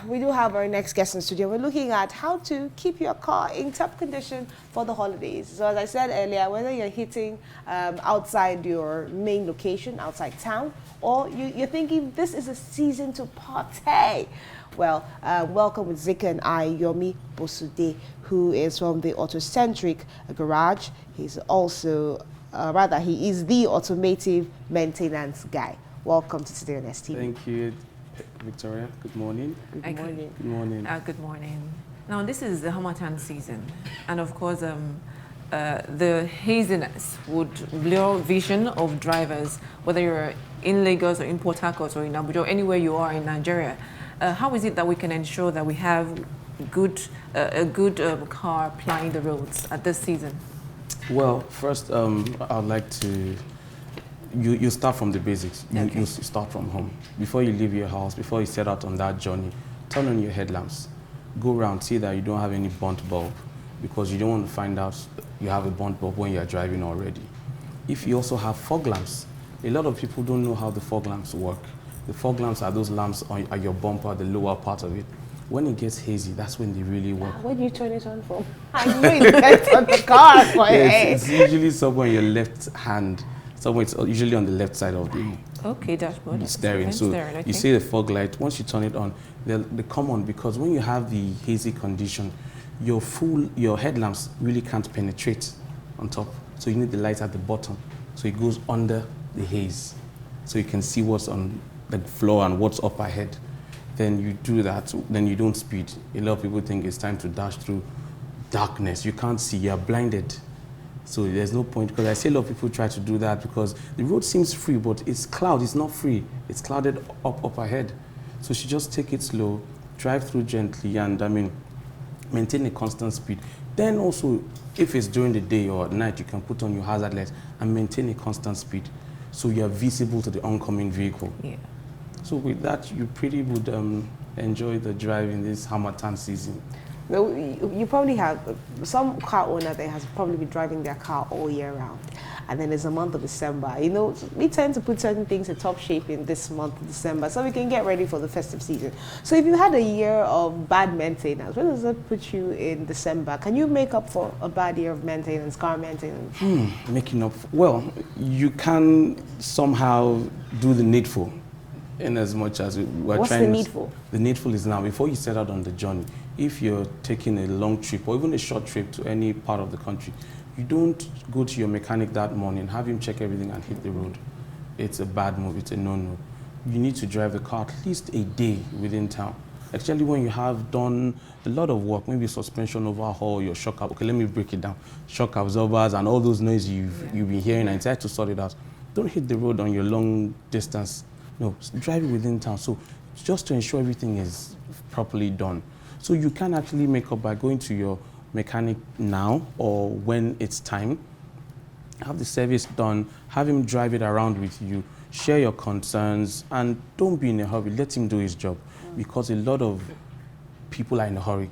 We do have our next guest in studio. We're looking at how to keep your car in top condition for the holidays. So as I said earlier, whether you're hitting outside your main location, outside town, or you're thinking this is a season to party, well, welcome with Zikka and I, Yomi Bosude, who is from the Autocentric Garage. He's also, he is the automotive maintenance guy. Welcome to Today on STV. Thank you, Victoria. Good morning. Good morning. Good morning. Good morning. Now, this is the Harmattan season, and of course, the haziness would blur vision of drivers, whether you're in Lagos or in Port Harcourt or in Abuja, or anywhere you are in Nigeria. How is it that we can ensure that we have a good car plying the roads at this season? Well, first, I'd like to. You start from the basics. You start from home. Before you leave your house, before you set out on that journey, turn on your headlamps. Go around, see that you don't have any burnt bulb, because you don't want to find out you have a burnt bulb when you're driving already. If you also have fog lamps, a lot of people don't know how the fog lamps work. The fog lamps are those lamps on your bumper, the lower part of it. When it gets hazy, that's when they really work. Where do you turn it on from? I know it depends on the car. Yes, it's usually somewhere on your left hand. Somewhere it's usually on the left side of the dashboard. Steering. So you see the fog light. Once you turn it on, they come on, because when you have the hazy condition, your headlamps really can't penetrate on top. So you need the light at the bottom. So it goes under the haze, so you can see what's on the floor and what's up ahead. Then you do that. Then you don't speed. A lot of people think it's time to dash through darkness. You can't see. You're blinded. So there's no point, because I see a lot of people try to do that because the road seems free, but it's cloud, it's not free. It's clouded up ahead. So she just take it slow, drive through gently, and maintain a constant speed. Then also, if it's during the day or at night, you can put on your hazard lights and maintain a constant speed, so you're visible to the oncoming vehicle. Yeah. So with that, you pretty would enjoy the drive in this Harmattan season. You probably have, some car owner that has probably been driving their car all year round. And then there's a month of December. You know, we tend to put certain things in top shape in this month of December so we can get ready for the festive season. So if you had a year of bad maintenance, where does that put you in December? Can you make up for a bad year of maintenance, car maintenance? Making up, well, you can somehow do the needful, in as much as we're What's trying. What's the needful? The needful is now, before you set out on the journey, if you're taking a long trip or even a short trip to any part of the country, you don't go to your mechanic that morning, have him check everything and hit the road. It's a bad move, it's a no-no. You need to drive the car at least a day within town. Actually, when you have done a lot of work, maybe suspension overhaul, your shock absorbers, okay, let me break it down. Shock absorbers and all those noises you've been hearing, and try to sort it out. Don't hit the road on your long distance. No, drive it within town. So just to ensure everything is properly done. So you can actually make up by going to your mechanic now or when it's time, have the service done, have him drive it around with you, share your concerns, and don't be in a hurry. Let him do his job, because a lot of people are in a hurry.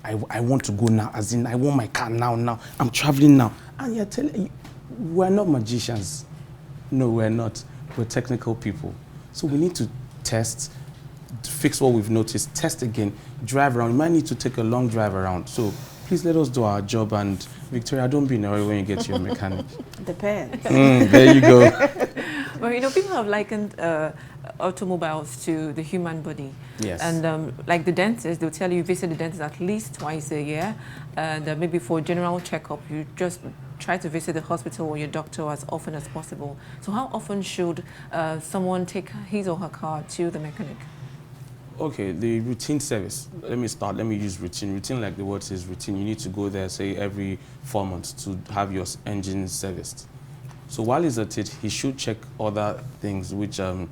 I want to go now, as in I want my car now, I'm traveling now. And you're telling, we're not magicians. No, we're not. We're technical people. So we need to test, fix what we've noticed, test again, drive around. You might need to take a long drive around. So please let us do our job. And Victoria, don't be in a hurry when you get to your mechanic. Depends. There you go. Well, you know, people have likened automobiles to the human body. Yes. And like the dentist, they'll tell you visit the dentist at least twice a year. And maybe for a general checkup, you just try to visit the hospital or your doctor as often as possible. So how often should someone take his or her car to the mechanic? Okay, the routine service. Let me use routine. Routine, like the word says, routine. You need to go there, say, every 4 months to have your engine serviced. So while he's at it, he should check other things, which, I'll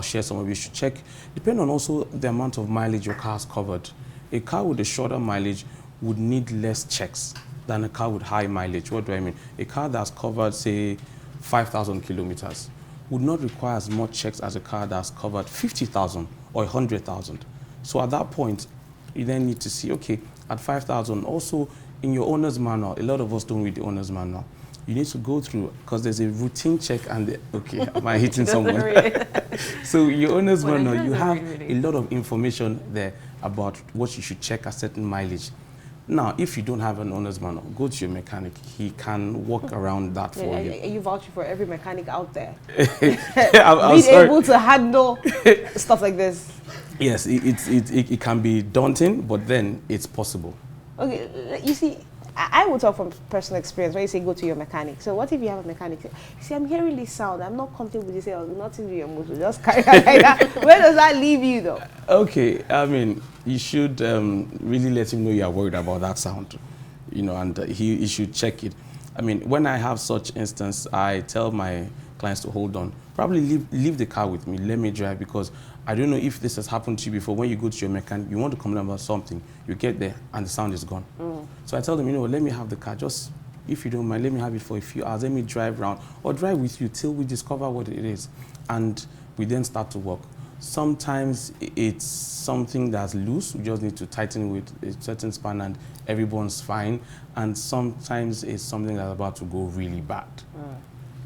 share some of you. Should check, depending on also the amount of mileage your car's covered. A car with a shorter mileage would need less checks than a car with high mileage. What do I mean? A car that's covered, say, 5,000 kilometers would not require as much checks as a car that's covered 50,000 or 100,000. So at that point, you then need to see, okay, at 5,000, also in your owner's manual, a lot of us don't read the owner's manual. you need to go through, because there's a routine check and, okay, am I hitting someone? So your owner's manual, you have a lot of information there about what you should check at certain mileage. Now, if you don't have an owner's manual, go to your mechanic. He can walk around that for you. Are you vouching for every mechanic out there? I'm Being able to handle stuff like this. Yes, it can be daunting, but then it's possible. Okay, you see, I will talk from personal experience when you say go to your mechanic. So what if you have a mechanic? You see, I'm hearing this sound. I'm not comfortable with you. Say, oh, nothing to your motor. Just carry on like that. Where does that leave you, though? Okay, I mean, you should really let him know you are worried about that sound, you know, and he should check it. I mean, when I have such instance, I tell my clients to hold on. Probably leave the car with me. Let me drive, because I don't know if this has happened to you before. When you go to your mechanic, you want to complain about something. You get there and the sound is gone. So I tell them, you know, let me have the car. Just, if you don't mind, let me have it for a few hours. Let me drive around or drive with you till we discover what it is. And we then start to work. Sometimes it's something that's loose. We just need to tighten with a certain span and everyone's fine. And sometimes it's something that's about to go really bad.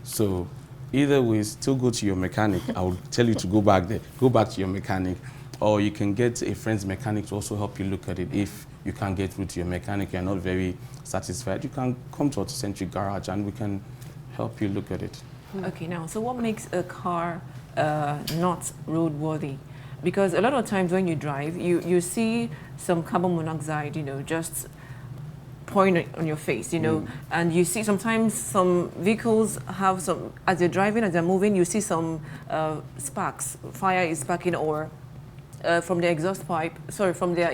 So either way, still go to your mechanic. I will tell you to go back there. Go back to your mechanic. Or you can get a friend's mechanic to also help you look at it. If you can't get through to your mechanic, you're not very satisfied, you can come to Auto-Centric Garage and we can help you look at it. Okay, now, so what makes a car not roadworthy? Because a lot of times when you drive, you see some carbon monoxide, you know, just pouring on your face, you know, and you see sometimes some vehicles have some, as you're driving, as they're moving, you see some sparks, fire is sparking, or from the exhaust pipe, sorry, from the,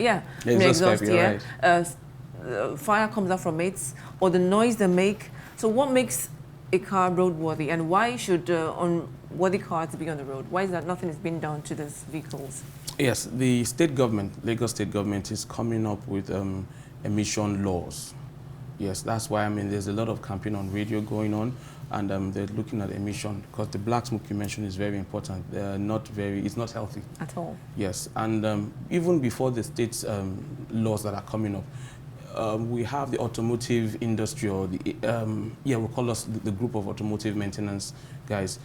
from the exhaust, right. Fire comes out from it, or the noise they make. So what makes a car roadworthy, and why should unworthy cars be on the road? Why is that nothing is being done to these vehicles? Yes, the state government, Lagos state government, is coming up with emission laws. Yes, that's why, I mean, there's a lot of campaign on radio going on, and they're looking at emission, because the black smoke you mentioned is very important. It's not healthy. At all. Yes, and even before the state's laws that are coming up, we have the automotive industry, or the, we call us the group of automotive maintenance guys.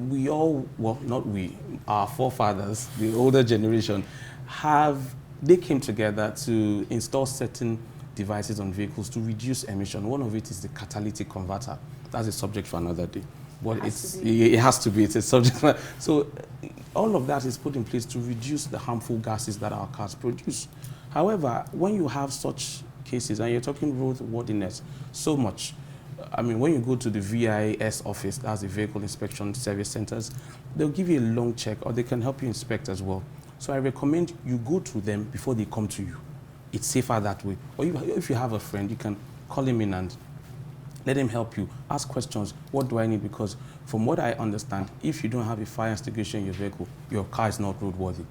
We all, well, not we, our forefathers, the older generation, they came together to install certain devices on vehicles to reduce emission. One of it is the catalytic converter. That's a subject for another day. But it has to be, it's a subject. So all of that is put in place to reduce the harmful gases that our cars produce. However, when you have such cases, and you're talking roadworthiness so much, I mean, when you go to the VIS office, that's the Vehicle Inspection Service Centers, they'll give you a long check, or they can help you inspect as well. So I recommend you go to them before they come to you. It's safer that way. Or if you have a friend, you can call him in and let him help you. Ask questions. What do I need? Because from what I understand, if you don't have a fire extinguisher in your vehicle, your car is not roadworthy.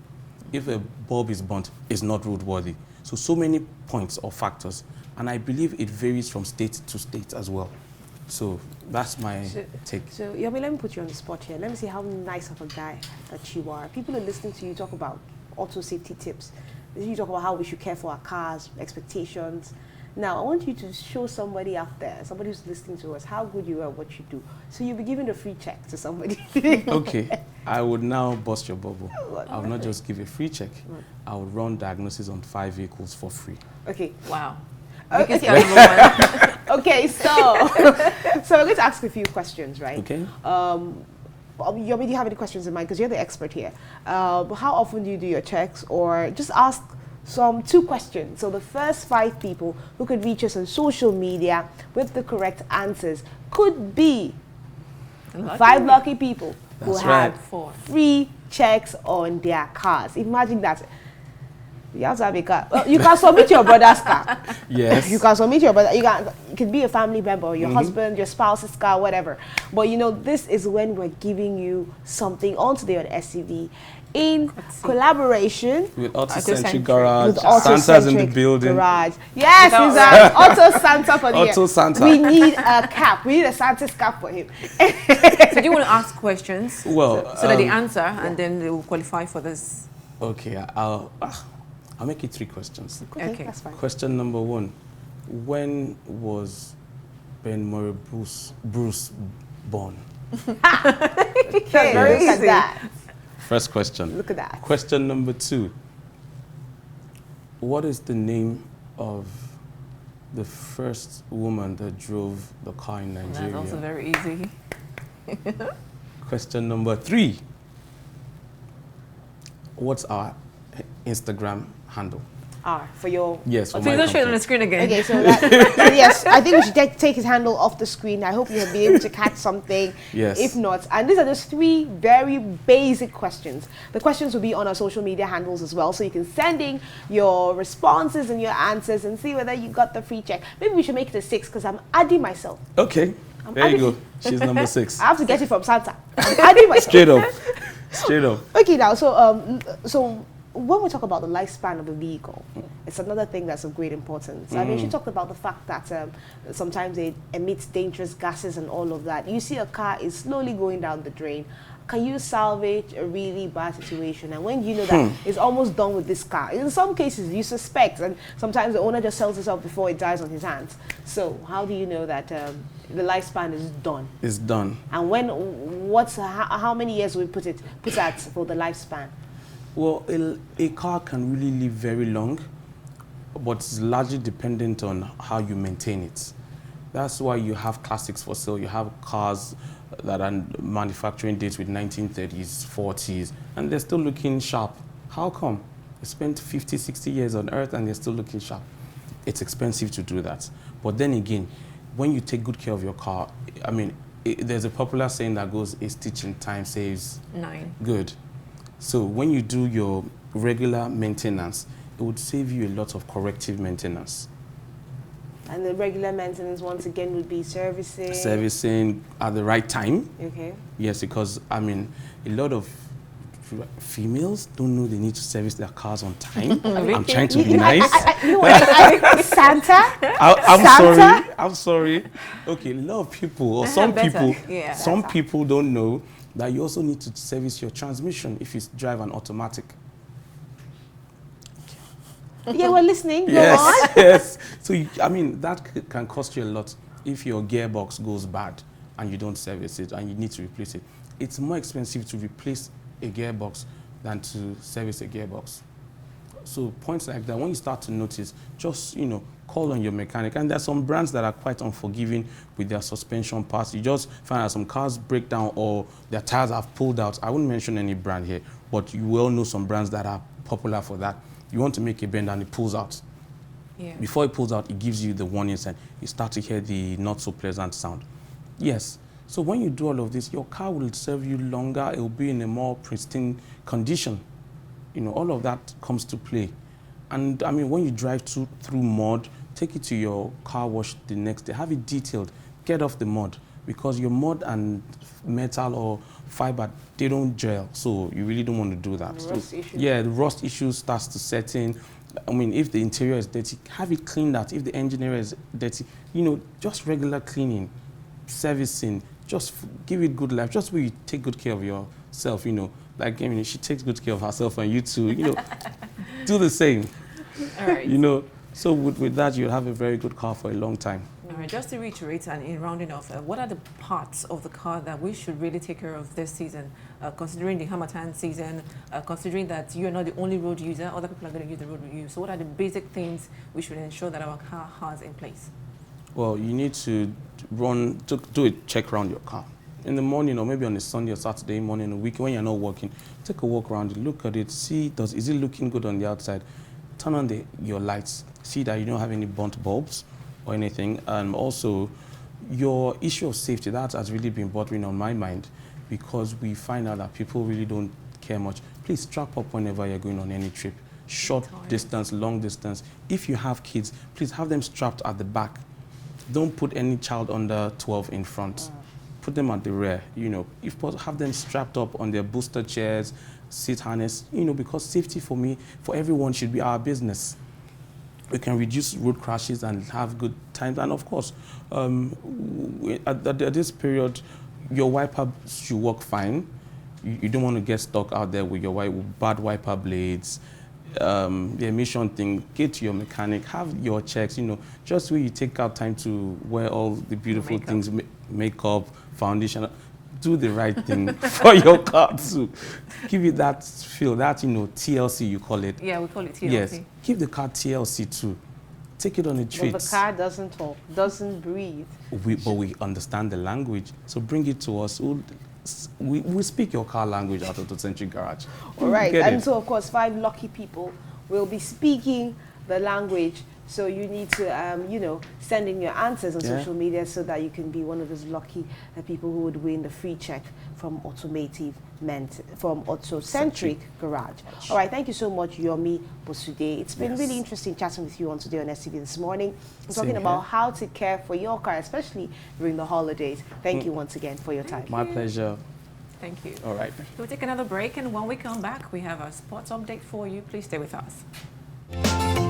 If a bulb is burnt, it's not roadworthy. So many points or factors. And I believe it varies from state to state as well. So that's my take. So, Yomi, let me put you on the spot here. Let me see how nice of a guy that you are. People are listening to you talk about auto safety tips. You talk about how we should care for our cars, expectations. Now, I want you to show somebody out there, somebody who's listening to us, how good you are at what you do. So you'll be giving a free check to somebody. Okay. I would now bust your bubble. I would not just give a free check. I would run diagnosis on 5 vehicles for free. Okay. Wow. Okay, okay, so we're going to ask a few questions, right? Okay. Yomi, do you have any questions in mind? Because you're the expert here. How often do you do your checks? Or just ask 2 questions. So the first 5 people who could reach us on social media with the correct answers could be 5 lucky people who have free checks on their cars. Imagine that. You have to have a car. Well, you can submit your brother's car. Yes. You can submit your brother. It could be a family member, your husband, your spouse's car, whatever. But you know, this is when we're giving you something on today on SCV in collaboration with Auto-Centric Garage. With Santa's in the building. Garage. Yes, he's an Auto Santa for the Auto Santa. We need a cap. We need a Santa's cap for him. So do you want to ask questions? Well, so that they answer and then they will qualify for this. Okay, I'll make it 3 questions. Okay, that's fine. Question number 1: when was Ben Murray Bruce Bond. Okay, Very look at easy. that. First question. Look at that. Question number 2. What is the name of the first woman that drove the car in Nigeria? That's also very easy. Question number 3. What's our Instagram handle? For your... Yes, for So you my don't show it on company. the screen again. Okay, so yes, I think we should take his handle off the screen. I hope you'll be able to catch something. Yes. If not, and these are just 3 very basic questions. The questions will be on our social media handles as well, so you can send in your responses and your answers and see whether you got the free check. Maybe we should make it a 6 because I'm adding myself. Okay, there you go. She's number 6. I have to get it from Santa. I'm adding myself. Straight up. Straight up. Okay, now, so when we talk about the lifespan of a vehicle, it's another thing that's of great importance. I mean, she talked about the fact that sometimes it emits dangerous gases and all of that. You see a car is slowly going down the drain. Can you salvage a really bad situation? And when you know that it's almost done with this car? In some cases, you suspect, and sometimes the owner just sells it off before it dies on his hands. So how do you know that the lifespan is done? It's done. And how many years will we put at for the lifespan? Well, a car can really live very long, but it's largely dependent on how you maintain it. That's why you have classics for sale. You have cars that are manufacturing dates with 1930s, 40s, and they're still looking sharp. How come? They spent 50, 60 years on Earth and they're still looking sharp. It's expensive to do that. But then again, when you take good care of your car, I mean, there's a popular saying that goes, a stitch in time saves 9. good. So when you do your regular maintenance, it would save you a lot of corrective maintenance. And the regular maintenance, once again, would be servicing. Servicing at the right time. Okay. Yes, because, I mean, a lot of females don't know they need to service their cars on time. I'm trying to be nice. Santa? I'm sorry. Okay, a lot of people, or some Better. people, Yeah. some people don't know that you also need to service your transmission if you drive an automatic. Yeah, we're listening. Go on. Yes, yes. So, I mean, that can cost you a lot if your gearbox goes bad and you don't service it and you need to replace it. It's more expensive to replace a gearbox than to service a gearbox. So points like that, when you start to notice, just, call on your mechanic. And there's some brands that are quite unforgiving with their suspension parts. You just find out some cars break down or their tires have pulled out. I wouldn't mention any brand here, but you will know some brands that are popular for that. You want to make a bend and it pulls out. Yeah. Before it pulls out, it gives you the warnings and you start to hear the not so pleasant sound. Yes. So when you do all of this, your car will serve you longer. It will be in a more pristine condition. All of that comes to play. And I mean, when you drive through mud, take it to your car wash the next day. Have it detailed. Get off the mud, because your mud and metal or fiber, they don't gel. So you really don't want to do that. The rust issue. Yeah, the rust issue starts to set in. I mean, if the interior is dirty, have it cleaned out. If the engine area is dirty, just regular cleaning, servicing, just give it good life. Just where you take good care of yourself, Like, she takes good care of herself, and you too, do the same. All right. So with that, you'll have a very good car for a long time. All right, just to reiterate and in rounding off, what are the parts of the car that we should really take care of this season, considering the Harmattan season, considering that you're not the only road user, other people are going to use the road we use. So what are the basic things we should ensure that our car has in place? Well, you need to do a check around your car. In the morning, or maybe on a Sunday or Saturday morning, a week when you're not working, take a walk around it, look at it, see, is it looking good on the outside? Turn on your lights, see that you don't have any burnt bulbs or anything. And also, your issue of safety, that has really been bothering on my mind, because we find out that people really don't care much. Please strap up whenever you're going on any trip. Short distance, long distance. If you have kids, please have them strapped at the back. Don't put any child under 12 in front. Put them at the rear, If possible, have them strapped up on their booster chairs, seat harness, because safety for everyone should be our business. We can reduce road crashes and have good times. And of course, at this period, your wiper should work fine. You don't want to get stuck out there with your bad wiper blades. the emission thing, get to your mechanic, have your checks, you know, just where you take out time to wear all the beautiful things, makeup, foundation, do the right thing for your car to give you that feel, that, you know, TLC you call it. Yeah, we call it TLC. Yes, give the car TLC too. Take it on a treat. But the car doesn't talk, doesn't breathe. But we understand the language, so bring it to us. We speak your car language out of the Century Garage. All right, and so of course 5 lucky people will be speaking the language. So you need to, you know, send in your answers on social media so that you can be one of those lucky people who would win the free check from Autocentric Garage. All right, thank you so much, Yomi Bosude. It's been really interesting chatting with you on Today on STV this morning. We're talking about how to care for your car, especially during the holidays. Thank you once again for your time. My pleasure. Thank you. All right. We'll take another break, and when we come back, we have a sports update for you. Please stay with us.